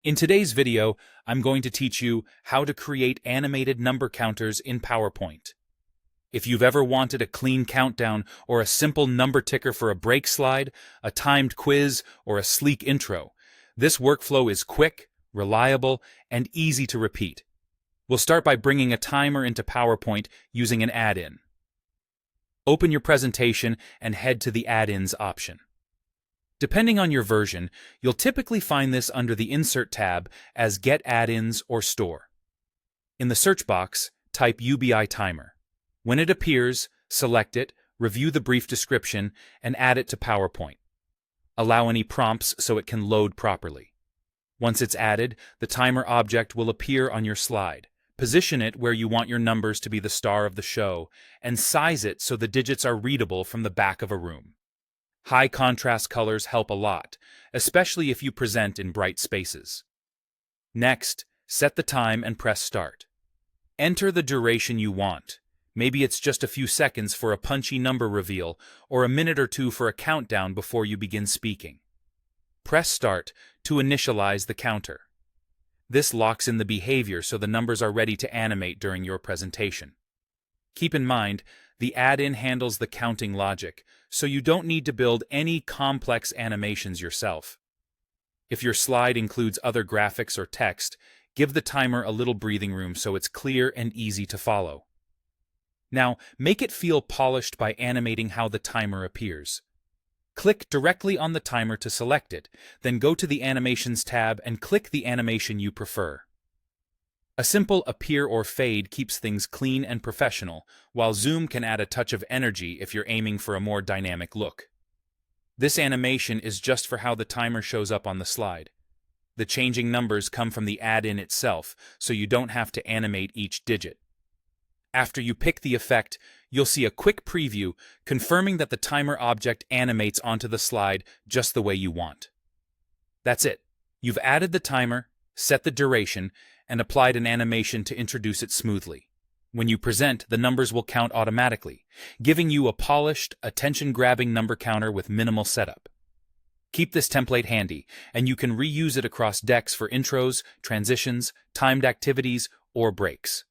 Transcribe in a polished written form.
In today's video, I'm going to teach you how to create animated number counters in PowerPoint. If you've ever wanted a clean countdown or a simple number ticker for a break slide, a timed quiz, or a sleek intro, this workflow is quick, reliable, and easy to repeat. We'll start by bringing a timer into PowerPoint using an add-in. Open your presentation and head to the Add-ins option. Depending on your version, you'll typically find this under the Insert tab as Get Add-ins or Store. In the search box, type UBI Timer. When it appears, select it, review the brief description, and add it to PowerPoint. Allow any prompts so it can load properly. Once it's added, the timer object will appear on your slide. Position it where you want your numbers to be the star of the show, and size it so the digits are readable from the back of a room. High contrast colors help a lot, especially if you present in bright spaces. Next, set the time and press Start. Enter the duration you want. Maybe it's just a few seconds for a punchy number reveal, or a minute or two for a countdown before you begin speaking. Press Start to initialize the counter. This locks in the behavior so the numbers are ready to animate during your presentation. Keep in mind, the add-in handles the counting logic, so you don't need to build any complex animations yourself. If your slide includes other graphics or text, give the timer a little breathing room so it's clear and easy to follow. Now, make it feel polished by animating how the timer appears. Click directly on the timer to select it, then go to the Animations tab and click the animation you prefer. A simple appear or fade keeps things clean and professional, while zoom can add a touch of energy if you're aiming for a more dynamic look. This animation is just for how the timer shows up on the slide. The changing numbers come from the add-in itself, so you don't have to animate each digit. After you pick the effect, you'll see a quick preview confirming that the timer object animates onto the slide just the way you want. That's it. You've added the timer, set the duration, and applied an animation to introduce it smoothly. When you present, the numbers will count automatically, giving you a polished, attention-grabbing number counter with minimal setup. Keep this template handy, and you can reuse it across decks for intros, transitions, timed activities, or breaks.